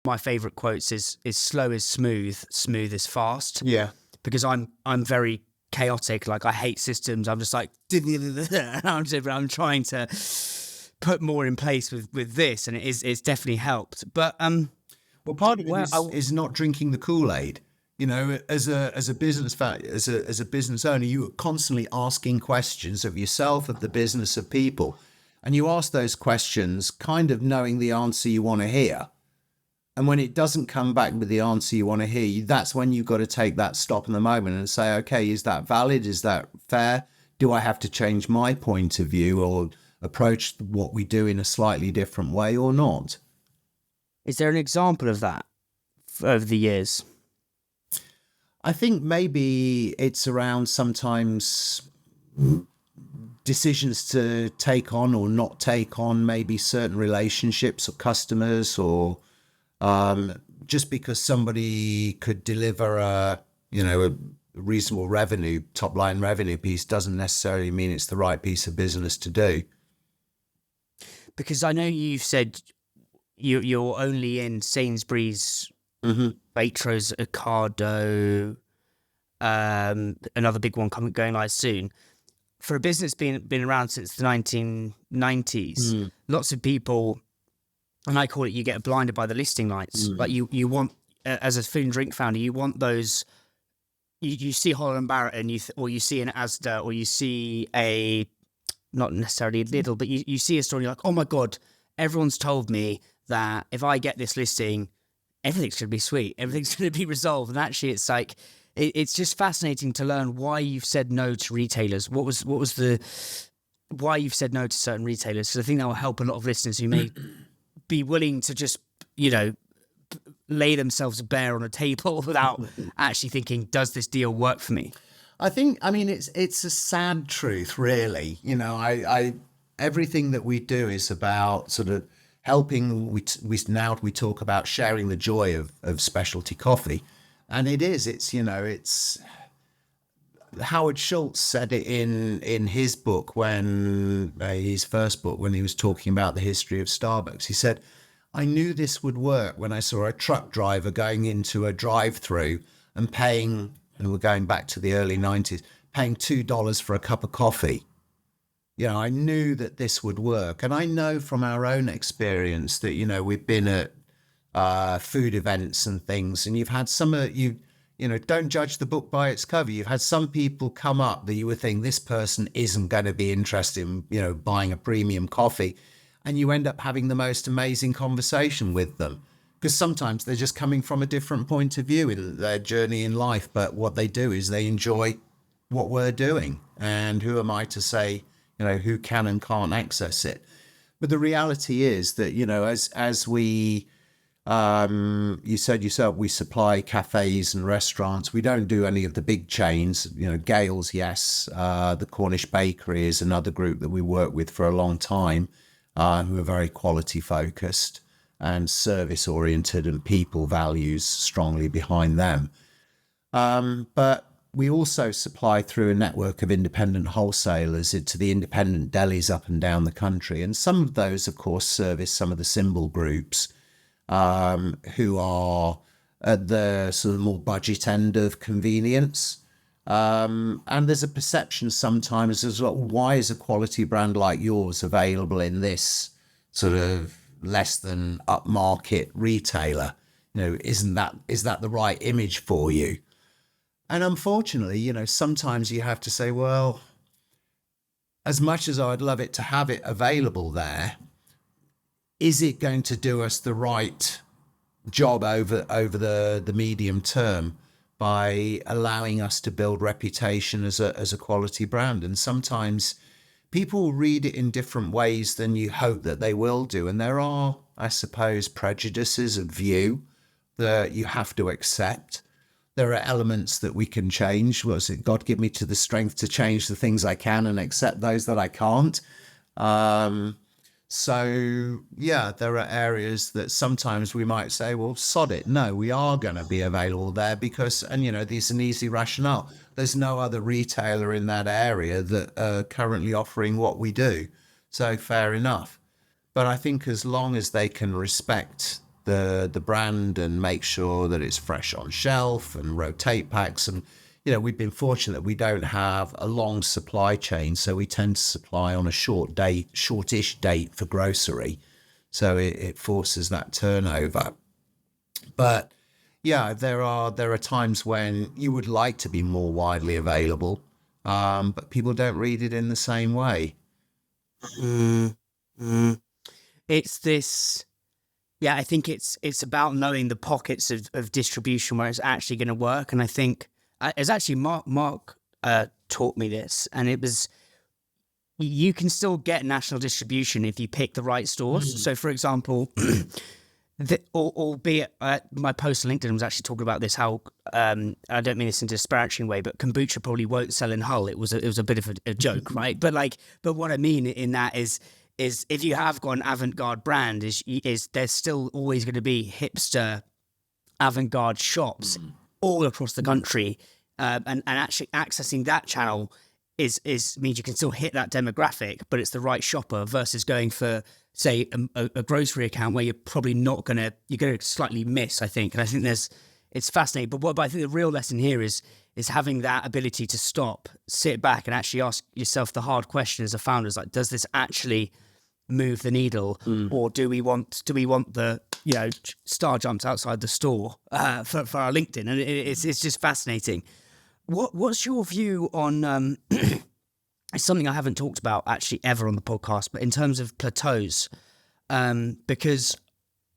my favorite quotes is slow is smooth, smooth is fast. Yeah. Because I'm very chaotic. Like, I hate systems. I'm just like, I'm trying to put more in place with this, and it's definitely helped. But well, part of it is not drinking the Kool-Aid. You know, as a business as a business owner, you are constantly asking questions of yourself, of the business, of people, and you ask those questions kind of knowing the answer you want to hear. And when it doesn't come back with the answer you want to hear, that's when you've got to take that stop in the moment and say, okay, is that valid? Is that fair? Do I have to change my point of view or approach what we do in a slightly different way or not? Is there an example of that over the years? I think maybe it's around sometimes decisions to take on or not take on maybe certain relationships or customers, or just because somebody could deliver a reasonable revenue, top line revenue piece doesn't necessarily mean it's the right piece of business to do. Because I know you've said you're only in Sainsbury's, Waitrose, Ocado, another big one going live soon. For a business been around since the 1990s, lots of people, and I call it, you get blinded by the listing lights. Like you want, as a food and drink founder, you want those. You see Holland & Barrett, and or you see an Asda, or you see a, not necessarily a Lidl, but you see a store, and you're like, oh my God, everyone's told me that if I get this listing, everything's going to be sweet, everything's going to be resolved. And actually, it's like, it's just fascinating to learn why you've said no to retailers. What was why you've said no to certain retailers? Because I think that will help a lot of listeners who may be willing to just, lay themselves bare on a table without actually thinking, does this deal work for me? It's a sad truth, really. I everything that we do is about sort of helping. We talk about sharing the joy of specialty coffee, and it's Howard Schultz said it in his book, his first book, when he was talking about the history of Starbucks. He said, I knew this would work when I saw a truck driver going into a drive-through and paying, and we're going back to the early 90s, paying $2 for a cup of coffee. I knew that this would work. And I know from our own experience that, we've been at food events and things, and you've had some of you, don't judge the book by its cover. You've had some people come up that you would think this person isn't going to be interested in, buying a premium coffee. And you end up having the most amazing conversation with them, because sometimes they're just coming from a different point of view in their journey in life. But what they do is they enjoy what we're doing. And who am I to say, who can and can't access it? But the reality is that, as we, you said yourself, we supply cafes and restaurants. We don't do any of the big chains, GAIL's, yes. The Cornish Bakery is another group that we work with for a long time, who are very quality focused and service oriented, and people values strongly behind them. But we also supply through a network of independent wholesalers to the independent delis up and down the country. And some of those, of course, service some of the symbol groups, who are at the sort of more budget end of convenience. And there's a perception sometimes as well, why is a quality brand like yours available in this sort of less than upmarket retailer? Is that the right image for you? And unfortunately, sometimes you have to say, well, as much as I'd love it to have it available there, is it going to do us the right job over the medium term by allowing us to build reputation as a quality brand? And sometimes people read it in different ways than you hope that they will do. And there are, I suppose, prejudices of view that you have to accept. There are elements that we can change. Was it God give me to the strength to change the things I can and accept those that I can't? So, yeah, there are areas that sometimes we might say, well, sod it. No, we are going to be available there because, and there's an easy rationale. There's no other retailer in that area that are currently offering what we do. So fair enough. But I think as long as they can respect the brand and make sure that it's fresh on shelf and rotate packs. And we've been fortunate that we don't have a long supply chain, so we tend to supply on a shortish date for grocery, so it forces that turnover. But yeah, there are times when you would like to be more widely available, but people don't read it in the same way. It's this. Yeah, I think it's about knowing the pockets of distribution where it's actually going to work. And I think it's actually Mark taught me this, and it was, you can still get national distribution if you pick the right stores. So, for example, albeit my post on LinkedIn was actually talking about this, how I don't mean this in a disparaging way, but kombucha probably won't sell in Hull. It was a bit of a joke, right? But what I mean in that is if you have got an avant-garde brand, is there's still always going to be hipster avant-garde shops all across the country, and actually accessing that channel is means you can still hit that demographic, but it's the right shopper versus going for, say, a grocery account where you're probably not you're going to slightly miss, I think. And I think it's fascinating. But I think the real lesson here is having that ability to stop, sit back, and actually ask yourself the hard question as a founder: is like, does this actually move the needle, or do we want the star jumps outside the store for our LinkedIn? And it's just fascinating. What's your view on? It's something I haven't talked about actually ever on the podcast, but in terms of plateaus, because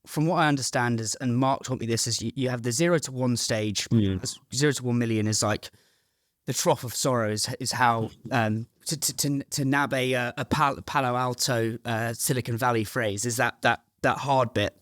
from what I understand is, and Mark taught me this, is you have the 0 to 1 stage. 0 to 1 million is like the trough of sorrow, is how to nab a Palo Alto Silicon Valley phrase, is that hard bit.